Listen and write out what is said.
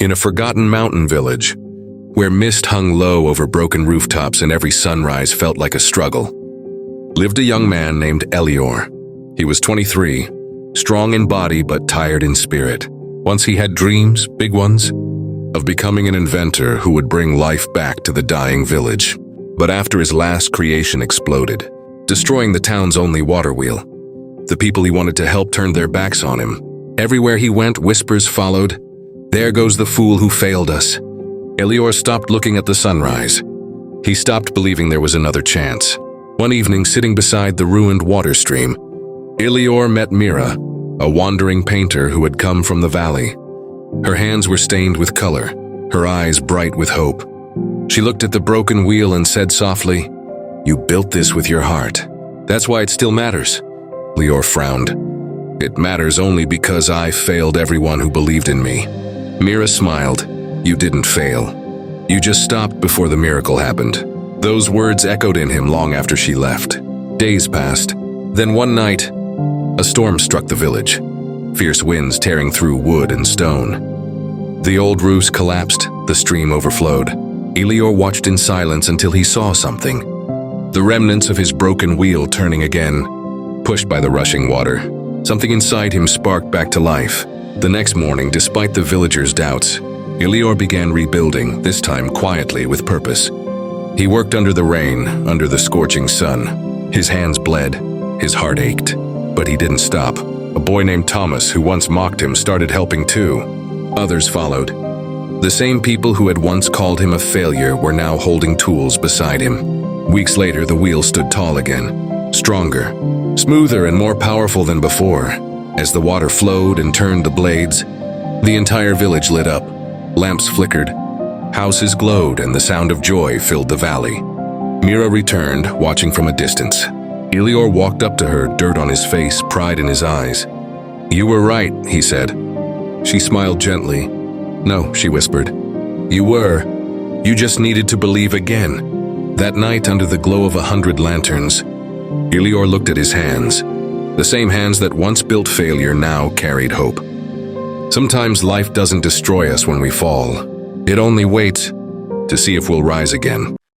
In a forgotten mountain village, where mist hung low over broken rooftops and every sunrise felt like a struggle, lived a young man named Elior. He was 23, strong in body but tired in spirit. Once he had dreams, big ones, of becoming an inventor who would bring life back to the dying village. But after his last creation exploded, destroying the town's only water wheel, the people he wanted to help turned their backs on him. Everywhere he went, whispers followed, "There goes the fool who failed us." Elior stopped looking at the sunrise. He stopped believing there was another chance. One evening, sitting beside the ruined water stream, Elior met Mira, a wandering painter who had come from the valley. Her hands were stained with color, her eyes bright with hope. She looked at the broken wheel and said softly, "You built this with your heart. That's why it still matters." Elior frowned. "It matters only because I failed everyone who believed in me." Mira smiled. "You didn't fail. You just stopped before the miracle happened." Those words echoed in him long after she left. Days passed. Then one night, a storm struck the village, fierce winds tearing through wood and stone. The old roofs collapsed, the stream overflowed. Elior watched in silence until he saw something. The remnants of his broken wheel turning again, pushed by the rushing water. Something inside him sparked back to life. The next morning, despite the villagers' doubts, Elior began rebuilding, this time quietly with purpose. He worked under the rain, under the scorching sun. His hands bled, his heart ached, but he didn't stop. A boy named Thomas, who once mocked him, started helping too. Others followed. The same people who had once called him a failure were now holding tools beside him. Weeks later, the wheel stood tall again, stronger, smoother and more powerful than before. As the water flowed and turned the blades, the entire village lit up. Lamps flickered, houses glowed, and the sound of joy filled the valley. Mira returned, watching from a distance. Elior walked up to her, dirt on his face, pride in his eyes. "You were right," he said. She smiled gently. "No," she whispered. "You were. You just needed to believe again." That night, under the glow of 100 lanterns, Elior looked at his hands. The same hands that once built failure now carried hope. Sometimes life doesn't destroy us when we fall. It only waits to see if we'll rise again.